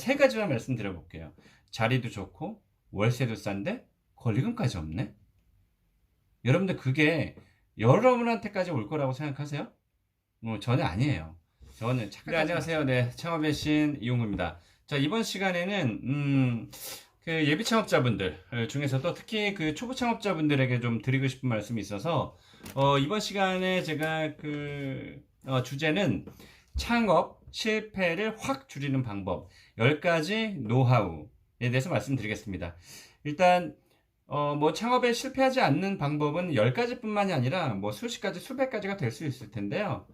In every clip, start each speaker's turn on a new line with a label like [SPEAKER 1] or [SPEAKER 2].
[SPEAKER 1] 세 가지만 말씀드려 볼게요. 자리도 좋고 월세도 싼데 권리금까지 없네? 여러분들 그게 여러분한테까지 올 거라고 생각하세요? 전혀 아니에요. 저는 착각하지 안녕하세요. 네, 창업의 신 이용구입니다. 자, 이번 시간에는 그 예비 창업자분들 중에서도 특히 그 초보 창업자분들에게 좀 드리고 싶은 말씀이 있어서 이번 시간에 제가 주제는 창업 실패를 확 줄이는 방법 10가지 노하우에 대해서 말씀드리겠습니다. 일단 뭐 창업에 실패하지 않는 방법은 10가지뿐만이 아니라 뭐 수십 가지, 수백 가지가 될 수 있을 텐데요.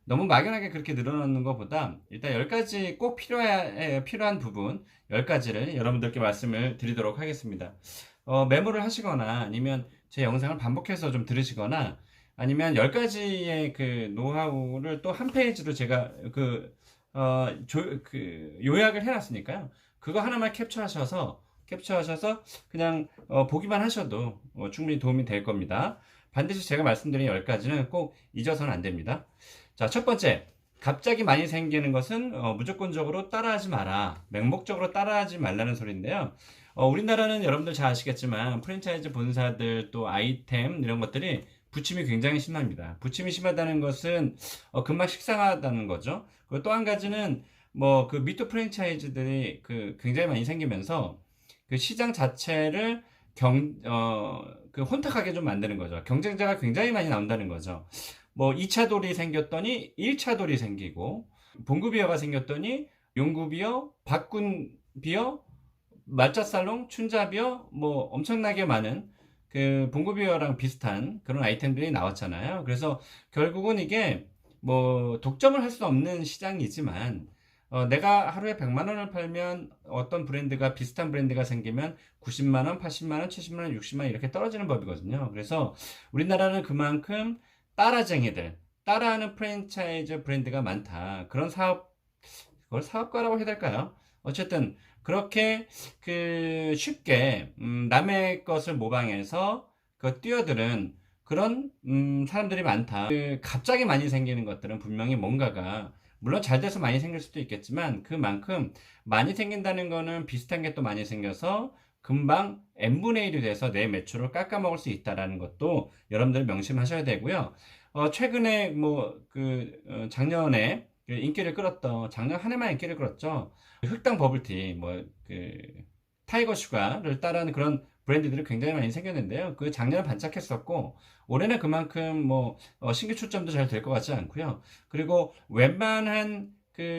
[SPEAKER 1] 너무 막연하게 그렇게 늘어놓는 것보다 일단 10가지 꼭 필요한 부분 10가지를 여러분들께 말씀을 드리도록 하겠습니다. 메모를 하시거나 아니면 제 영상을 반복해서 좀 들으시거나 아니면 10가지의 그 노하우를 또 한 페이지로 제가 요약을 해놨으니까요. 그거 하나만 캡처하셔서 그냥 보기만 하셔도 충분히 도움이 될 겁니다. 반드시 제가 말씀드린 10가지는 꼭 잊어서는 안 됩니다. 자, 첫 번째, 갑자기 많이 생기는 것은 무조건적으로 따라하지 마라. 맹목적으로 따라하지 말라는 소리인데요. 우리나라는 여러분들 잘 아시겠지만 프랜차이즈 본사들 또 아이템 이런 것들이 부침이 굉장히 심합니다. 부침이 심하다는 것은 금방 식상하다는 거죠. 그리고 또 한 가지는 뭐 그 미투 프랜차이즈들이 굉장히 많이 생기면서 그 시장 자체를 혼탁하게 좀 만드는 거죠. 경쟁자가 굉장히 많이 나온다는 거죠. 뭐 2차 돌이 생겼더니 1차 돌이 생기고 봉구비어가 생겼더니 용구비어, 박군비어, 말자살롱, 춘자비어 뭐 엄청나게 많은 그 봉구비어랑 비슷한 그런 아이템들이 나왔잖아요. 그래서 결국은 이게 뭐 독점을 할 수 없는 시장이지만 내가 하루에 100만 원을 팔면 어떤 브랜드가 비슷한 브랜드가 생기면 90만 원, 80만 원, 70만 원, 60만 원 이렇게 떨어지는 법이거든요. 그래서 우리나라는 그만큼 따라쟁이들, 따라하는 프랜차이즈 브랜드가 많다. 그걸 사업가라고 해야 될까요? 어쨌든 그렇게 쉽게 남의 것을 모방해서 뛰어드는 그런 사람들이 많다. 갑자기 많이 생기는 것들은 분명히 뭔가가 물론 잘 돼서 많이 생길 수도 있겠지만 그만큼 많이 생긴다는 거는 비슷한 게 또 많이 생겨서 금방 n분의 1이 돼서 내 매출을 깎아먹을 수 있다는 것도 여러분들 명심하셔야 되고요. 최근에 작년에 인기를 끌었던 작년 한 해만 인기를 끌었죠. 흑당 버블티 타이거 슈가를 따르는 그런 브랜드들이 굉장히 많이 생겼는데요. 작년에 반짝했었고 올해는 그만큼 신규 출점도 잘 될 것 같지 않고요. 그리고 웬만한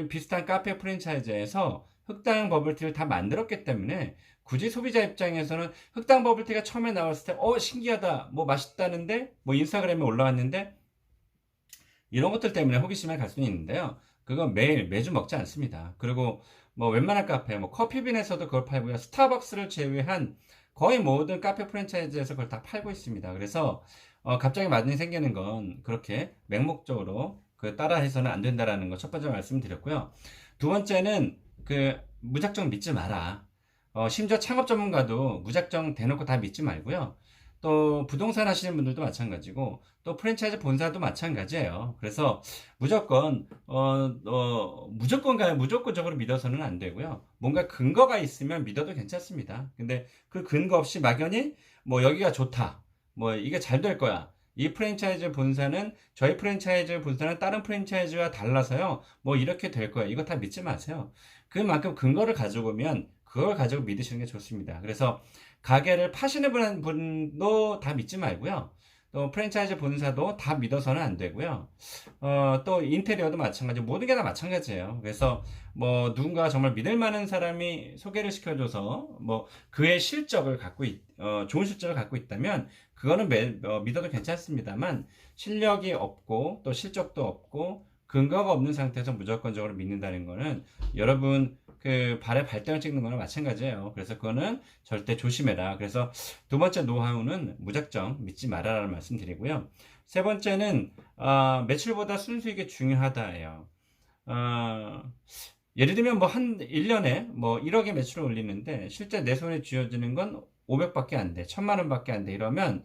[SPEAKER 1] 비슷한 카페 프랜차이즈에서 흑당 버블티를 다 만들었기 때문에 굳이 소비자 입장에서는 흑당 버블티가 처음에 나왔을 때 신기하다 맛있다는데 인스타그램에 올라왔는데 이런 것들 때문에 호기심에 갈 수는 있는데요. 그건 매주 먹지 않습니다. 그리고 웬만한 카페, 커피빈에서도 그걸 팔고요. 스타벅스를 제외한 거의 모든 카페 프랜차이즈에서 그걸 다 팔고 있습니다. 그래서 갑자기 많이 생기는 건 그렇게 맹목적으로 따라해서는 안 된다라는 거 첫 번째 말씀드렸고요. 두 번째는 무작정 믿지 마라. 심지어 창업 전문가도 무작정 대놓고 다 믿지 말고요. 또 부동산 하시는 분들도 마찬가지고 또 프랜차이즈 본사도 마찬가지예요. 그래서 무조건적으로 믿어서는 안 되고요. 뭔가 근거가 있으면 믿어도 괜찮습니다. 근데 그 근거 없이 막연히 여기가 좋다, 이게 잘 될 거야, 이 프랜차이즈 본사는 저희 프랜차이즈 본사는 다른 프랜차이즈와 달라서요 이렇게 될 거야, 이거 다 믿지 마세요. 그만큼 근거를 가지고 오면 그걸 가지고 믿으시는 게 좋습니다. 그래서 가게를 파시는 분도 다 믿지 말고요. 또 프랜차이즈 본사도 다 믿어서는 안 되고요. 또 인테리어도 마찬가지, 모든 게 다 마찬가지예요. 그래서 누군가 정말 믿을 만한 사람이 소개를 시켜줘서 그의 좋은 실적을 갖고 있다면 그거는 믿어도 괜찮습니다만 실력이 없고 또 실적도 없고 근거가 없는 상태에서 무조건적으로 믿는다는 거는 여러분 발에 발등을 찍는 거나 마찬가지예요. 그래서 그거는 절대 조심해라. 그래서 두 번째 노하우는 무작정 믿지 말아라는 말씀 드리고요. 세 번째는 매출보다 순수익이 중요하다예요. 예를 들면 한 1년에 1억의 매출을 올리는데 실제 내 손에 쥐어지는 건 500밖에 안 돼, 1000만 원밖에 안 돼, 이러면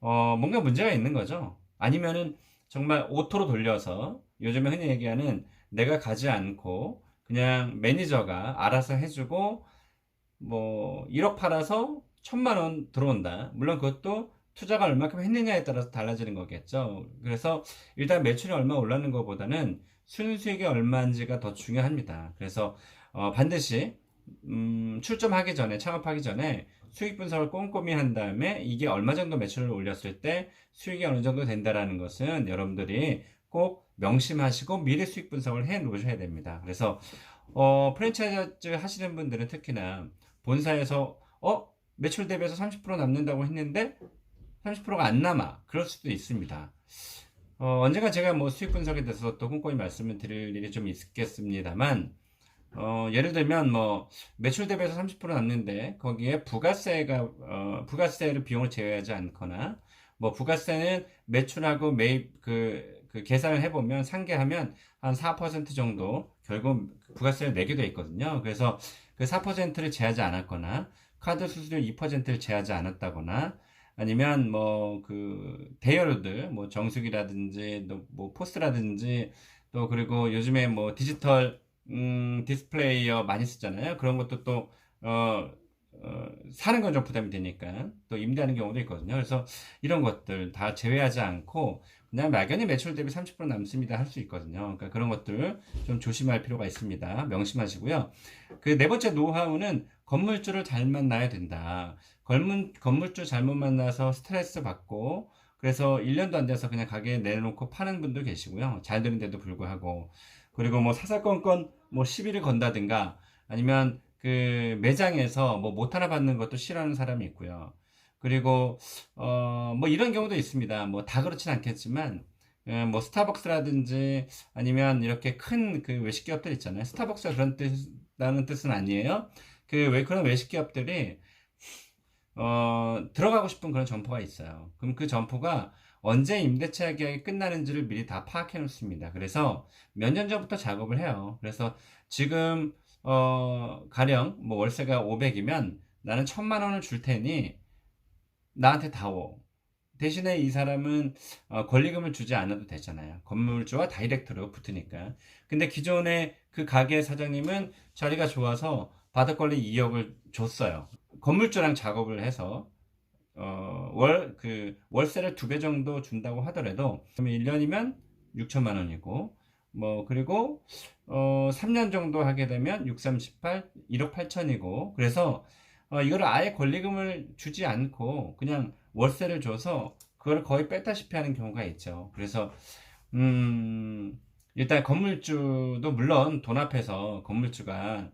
[SPEAKER 1] 뭔가 문제가 있는 거죠. 아니면은 정말 오토로 돌려서 요즘에 흔히 얘기하는 내가 가지 않고 그냥 매니저가 알아서 해주고 뭐 1억 팔아서 1,000만 원 들어온다. 물론 그것도 투자가 얼마큼 했느냐에 따라서 달라지는 거겠죠. 그래서 일단 매출이 얼마 올랐는 것보다는 순수익이 얼마인지가 더 중요합니다. 그래서 반드시 출점하기 전에, 창업하기 전에 수익 분석을 꼼꼼히 한 다음에 이게 얼마 정도 매출을 올렸을 때 수익이 어느 정도 된다라는 것은 여러분들이 꼭 명심하시고 미리 수익 분석을 해 놓으셔야 됩니다. 그래서 프랜차이즈 하시는 분들은 특히나 본사에서 매출 대비해서 30% 남는다고 했는데 30%가 안 남아. 그럴 수도 있습니다. 언젠가 제가 뭐 수익 분석에 대해서 또 꼼꼼히 말씀을 드릴 일이 좀 있겠습니다만, 예를 들면 뭐 매출 대비해서 30% 남는데 거기에 부가세를 비용을 제외하지 않거나 뭐 부가세는 매출하고 매입 그 계산을 해보면 상계하면 한 4% 정도 결국 부가세를 내게 돼 있거든요. 그래서 그 4%를 제하지 않았거나 카드 수수료 2%를 제하지 않았다거나 아니면 뭐 그 대여료들 뭐 정수기라든지 또 뭐 포스라든지 또 그리고 요즘에 뭐 디지털 디스플레이어 많이 쓰잖아요. 그런 것도 또 사는 건 좀 부담이 되니까 또 임대하는 경우도 있거든요. 그래서 이런 것들 다 제외하지 않고 그냥 막연히 매출 대비 30% 남습니다 할 수 있거든요. 그러니까 그런 것들 좀 조심할 필요가 있습니다. 명심하시고요. 그 네 번째 노하우는 건물주를 잘 만나야 된다. 건물주 잘못 만나서 스트레스 받고 그래서 1년도 안 돼서 그냥 가게에 내놓고 파는 분도 계시고요. 잘 되는데도 불구하고 그리고 뭐 사사건건 뭐 시비를 건다든가 아니면 그 매장에서 뭐 못 하나 받는 것도 싫어하는 사람이 있고요. 그리고 뭐 이런 경우도 있습니다. 뭐 다 그렇진 않겠지만 뭐 스타벅스라든지 아니면 이렇게 큰 그 외식 기업들 있잖아요. 스타벅스가 그런 뜻이라는 뜻은 아니에요. 그 왜 그런 외식 기업들이 들어가고 싶은 그런 점포가 있어요. 그럼 그 점포가 언제 임대차 계약이 끝나는지를 미리 다 파악해 놓습니다. 그래서 몇 년 전부터 작업을 해요. 그래서 지금 가령 뭐 월세가 500이면 나는 1,000만 원을 줄 테니 나한테 다오. 대신에 이 사람은 권리금을 주지 않아도 되잖아요. 건물주와 다이렉트로 붙으니까. 근데 기존에 그 가게 사장님은 자리가 좋아서 받을 권리 2억을 줬어요. 건물주랑 작업을 해서 월세를 2배 정도 준다고 하더라도 그러면 1년이면 6천만 원이고 뭐 그리고 3년 정도 하게 되면 6, 3, 18, 1억 8천이고 그래서 이거를 아예 권리금을 주지 않고 그냥 월세를 줘서 그걸 거의 뺐다시피 하는 경우가 있죠. 그래서 일단 건물주도 물론 돈 앞에서 건물주가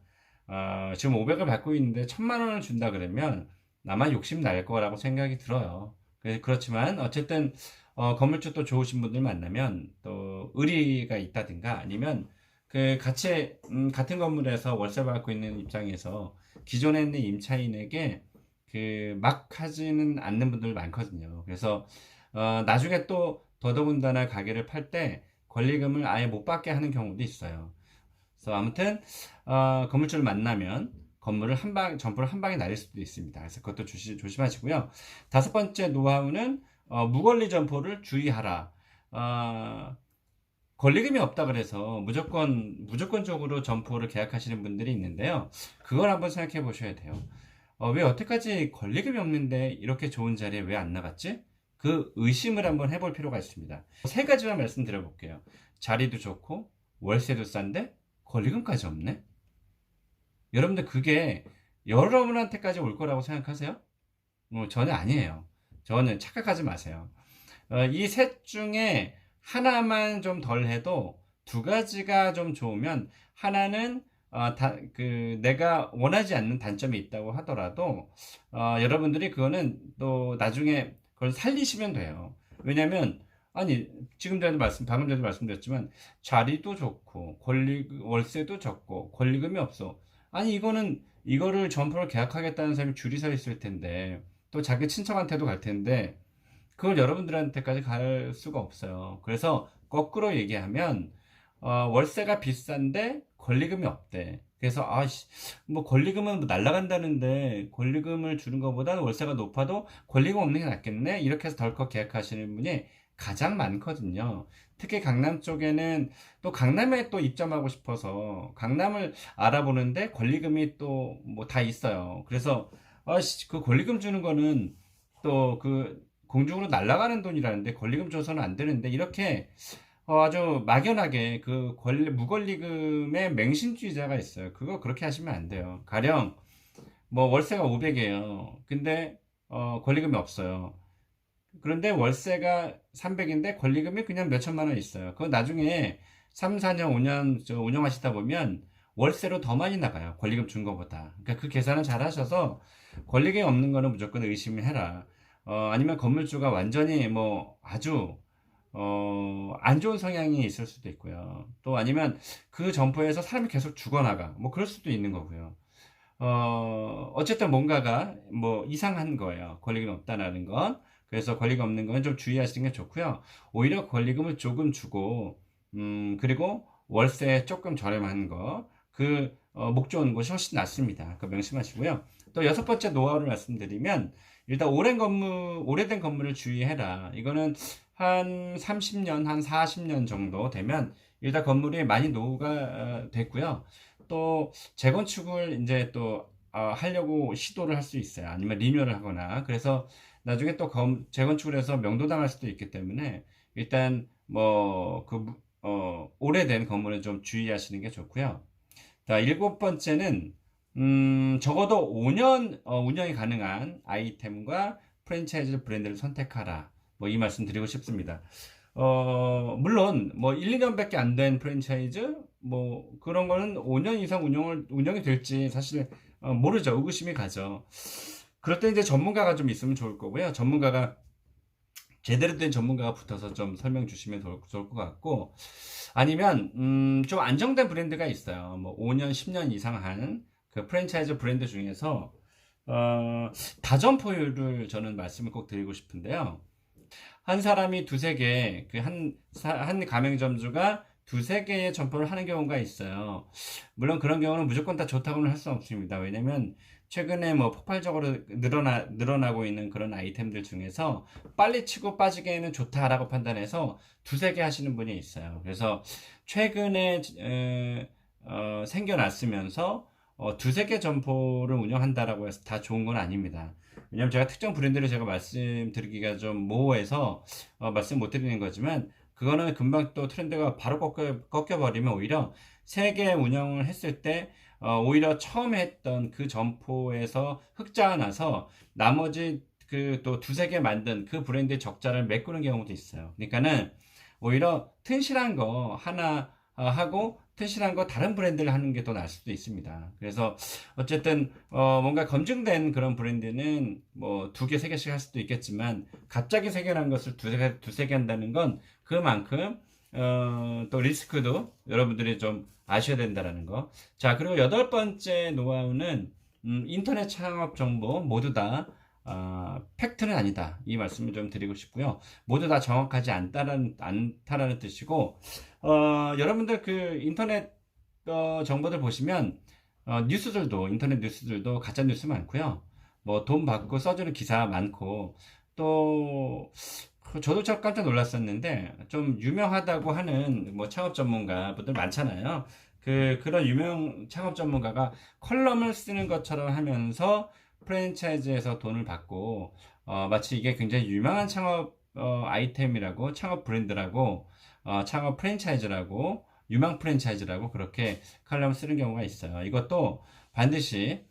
[SPEAKER 1] 지금 500을 받고 있는데 1,000만 원을 준다 그러면 나만 욕심 날 거라고 생각이 들어요. 그렇지만 어쨌든 건물주 또 좋으신 분들 만나면 또 의리가 있다든가 아니면 그 같은 건물에서 월세 받고 있는 입장에서 기존에 있는 임차인에게 그 막 하지는 않는 분들 많거든요. 그래서 나중에 또 더더군다나 가게를 팔 때 권리금을 아예 못 받게 하는 경우도 있어요. 그래서 아무튼 건물주를 만나면 점포를 한 방에 날릴 수도 있습니다. 그래서 그것도 조심하시고요. 다섯 번째 노하우는 무권리 점포를 주의하라. 권리금이 없다 그래서 무조건적으로 점포를 계약하시는 분들이 있는데요. 그걸 한번 생각해 보셔야 돼요. 왜 여태까지 권리금이 없는데 이렇게 좋은 자리에 왜 안 나갔지? 그 의심을 한번 해볼 필요가 있습니다. 세 가지만 말씀드려 볼게요. 자리도 좋고 월세도 싼데 권리금까지 없네? 여러분들 그게 여러분한테까지 올 거라고 생각하세요? 전혀 아니에요. 저는 착각하지 마세요. 이 셋 중에 하나만 좀 덜 해도 두 가지가 좀 좋으면 하나는 내가 원하지 않는 단점이 있다고 하더라도 여러분들이 그거는 또 나중에 그걸 살리시면 돼요. 왜냐면 아니 방금 전에 말씀드렸지만 자리도 좋고 월세도 적고 권리금이 없어. 아니 이거를 점포를 계약하겠다는 사람이 줄이 서 있을 텐데 또 자기 친척한테도 갈 텐데 그걸 여러분들한테까지 갈 수가 없어요. 그래서 거꾸로 얘기하면 월세가 비싼데 권리금이 없대. 그래서 뭐 권리금은 뭐 날라간다는데 권리금을 주는 것보다 월세가 높아도 권리금 없는 게 낫겠네. 이렇게 해서 덜컥 계약하시는 분이 가장 많거든요. 특히 강남 쪽에는 또 강남에 또 입점하고 싶어서 강남을 알아보는데 권리금이 또 뭐 다 있어요. 그래서 그 권리금 주는 거는 또 그 공중으로 날아가는 돈이라는데 권리금 줘서는 안 되는데 이렇게 아주 막연하게 그 무권리금의 맹신주의자가 있어요. 그거 그렇게 하시면 안 돼요. 가령 뭐 월세가 500이에요. 근데 권리금이 없어요. 그런데 월세가 300인데 권리금이 그냥 몇 천만 원 있어요. 그거 나중에 3, 4년, 5년 운영하시다 보면 월세로 더 많이 나가요. 권리금 준 거보다. 그러니까 그 계산을 잘 하셔서 권리금이 없는 거는 무조건 의심을 해라. 아니면 건물주가 완전히 뭐 아주 안 좋은 성향이 있을 수도 있고요. 또 아니면 그 점포에서 사람이 계속 죽어나가. 뭐 그럴 수도 있는 거고요. 어쨌든 뭔가가 뭐 이상한 거예요. 권리금이 없다라는 건. 그래서 권리금 없는 건 좀 주의하시는 게 좋고요. 오히려 권리금을 조금 주고, 그리고 월세 조금 저렴한 거, 목 좋은 곳이 훨씬 낫습니다. 그 명심하시고요. 또 여섯 번째 노하우를 말씀드리면, 일단 오래된 건물을 주의해라. 이거는 한 30년, 한 40년 정도 되면 일단 건물이 많이 노후가 됐고요. 또 재건축을 이제 또 하려고 시도를 할 수 있어요. 아니면 리뉴얼을 하거나. 그래서 나중에 또 재건축을 해서 명도당할 수도 있기 때문에 일단 뭐 오래된 건물은 좀 주의하시는 게 좋고요. 자, 일곱 번째는 적어도 5년 운영이 가능한 아이템과 프랜차이즈 브랜드를 선택하라. 뭐 이 말씀 드리고 싶습니다. 물론 뭐 1, 2년밖에 안 된 프랜차이즈 뭐 그런 거는 5년 이상 운영이 될지 사실 모르죠. 의구심이 가죠. 그럴 때 이제 전문가가 좀 있으면 좋을 거고요. 제대로 된 전문가가 붙어서 좀 설명 주시면 좋을 것 같고, 아니면 좀 안정된 브랜드가 있어요. 뭐 5년, 10년 이상 한 그 프랜차이즈 브랜드 중에서 다점포율을 저는 말씀을 꼭 드리고 싶은데요. 한 사람이 두세 개, 한 가맹점주가 두세 개의 점포를 하는 경우가 있어요. 물론 그런 경우는 무조건 다 좋다고는 할 수 없습니다. 왜냐면 최근에 뭐 폭발적으로 늘어나고 있는 그런 아이템들 중에서 빨리 치고 빠지기에는 좋다라고 판단해서 두세 개 하시는 분이 있어요. 그래서 최근에 생겨났으면서 두세 개 점포를 운영한다라고 해서 다 좋은 건 아닙니다. 왜냐면 제가 특정 브랜드를 제가 말씀드리기가 좀 모호해서 말씀 못 드리는 거지만 그거는 금방 또 트렌드가 바로 꺾여버리면 오히려 세 개 운영을 했을 때 오히려 처음에 했던 그 점포에서 흑자가 나서 나머지 그 또 두세 개 만든 그 브랜드의 적자를 메꾸는 경우도 있어요. 그러니까는 오히려 튼실한 거 하나 하고 튼실한 거 다른 브랜드를 하는 게 더 나을 수도 있습니다. 그래서 어쨌든 뭔가 검증된 그런 브랜드는 뭐 두 개, 세 개씩 할 수도 있겠지만 갑자기 세 개라는 것을 두세 개 한다는 건 그만큼 또 리스크도 여러분들이 좀 아셔야 된다는 거. 자, 그리고 여덟 번째 노하우는 인터넷 창업 정보 모두 다 팩트는 아니다. 이 말씀을 좀 드리고 싶고요. 모두 다 정확하지 않다라는 뜻이고, 여러분들 그 인터넷 정보들 보시면 인터넷 뉴스들도 가짜 뉴스 많고요. 뭐 돈 받고 써주는 기사 많고 또 저도 참 깜짝 놀랐었는데 좀 유명하다고 하는 뭐 창업 전문가분들 많잖아요. 그런 유명 창업 전문가가 컬럼을 쓰는 것처럼 하면서 프랜차이즈에서 돈을 받고 마치 이게 굉장히 유명한 창업 아이템이라고 창업 브랜드라고 창업 프랜차이즈라고 유망 프랜차이즈라고 그렇게 칼럼을 쓰는 경우가 있어요. 이것도 반드시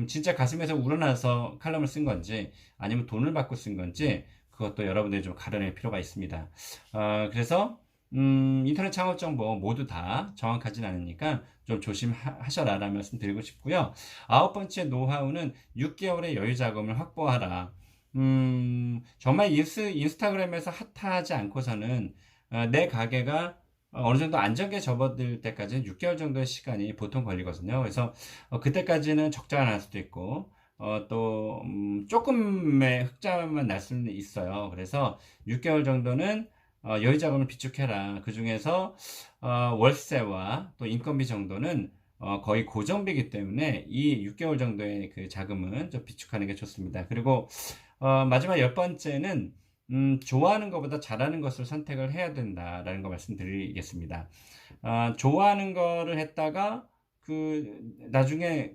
[SPEAKER 1] 진짜 가슴에서 우러나서 칼럼을 쓴 건지 아니면 돈을 받고 쓴 건지 그것도 여러분들이 좀 가려낼 필요가 있습니다. 그래서 인터넷 창업 정보 모두 다 정확하진 않으니까 좀 조심하셔라 라는 말씀 드리고 싶고요. 아홉 번째 노하우는 6개월의 여유 자금을 확보하라. 정말 인스타그램에서 핫하지 않고서는 내 가게가 어느 정도 안정기에 접어들 때까지는 6개월 정도의 시간이 보통 걸리거든요. 그래서 그때까지는 적자가 날 수도 있고 또 조금의 흑자만 날 수는 있어요. 그래서 6개월 정도는 여유 자금을 비축해라. 그 중에서 월세와 또 인건비 정도는 거의 고정비이기 때문에 이 6개월 정도의 그 자금은 좀 비축하는 게 좋습니다. 그리고 마지막 열 번째는 좋아하는 것보다 잘하는 것을 선택을 해야 된다라는 거 말씀드리겠습니다. 좋아하는 거를 했다가 나중에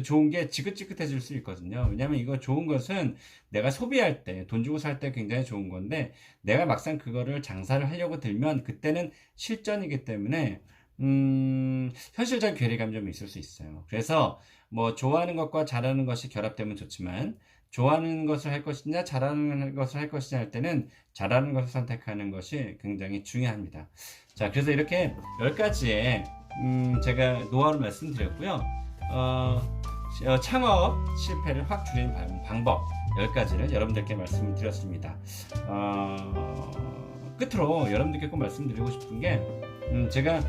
[SPEAKER 1] 좋은 게 지긋지긋해질 수 있거든요. 왜냐면 이거 좋은 것은 내가 소비할 때, 돈 주고 살 때 굉장히 좋은 건데, 내가 막상 그거를 장사를 하려고 들면 그때는 실전이기 때문에, 현실적 괴리감이 좀 있을 수 있어요. 그래서 뭐 좋아하는 것과 잘하는 것이 결합되면 좋지만, 좋아하는 것을 할 것이냐, 잘하는 것을 할 것이냐 할 때는 잘하는 것을 선택하는 것이 굉장히 중요합니다. 자, 그래서 이렇게 10가지의 제가 노하우를 말씀드렸고요. 창업 실패를 확 줄이는 방법 10가지를 여러분들께 말씀드렸습니다. 끝으로 여러분들께 꼭 말씀드리고 싶은 게 제가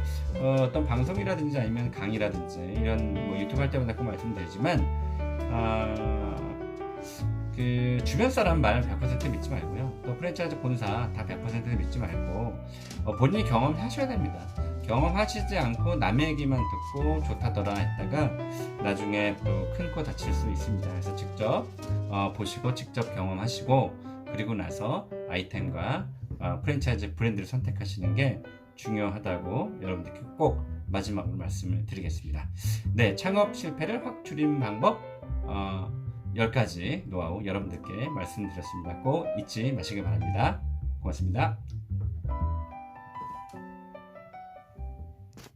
[SPEAKER 1] 어떤 방송이라든지 아니면 강의라든지 이런 뭐 유튜브 할 때마다 꼭 말씀드리지만 주변 사람 말 100% 믿지 말고요. 또 프랜차이즈 본사 다 100% 믿지 말고 본인이 경험하셔야 됩니다. 경험하시지 않고 남의 얘기만 듣고 좋다더라 했다가 나중에 또 큰 코 다칠 수 있습니다. 그래서 직접 보시고 직접 경험하시고 그리고 나서 아이템과 프랜차이즈 브랜드를 선택하시는 게 중요하다고 여러분들께 꼭 마지막으로 말씀을 드리겠습니다. 네, 창업 실패를 확 줄이는 방법 10가지 노하우 여러분들께 말씀드렸습니다. 꼭 잊지 마시기 바랍니다. 고맙습니다.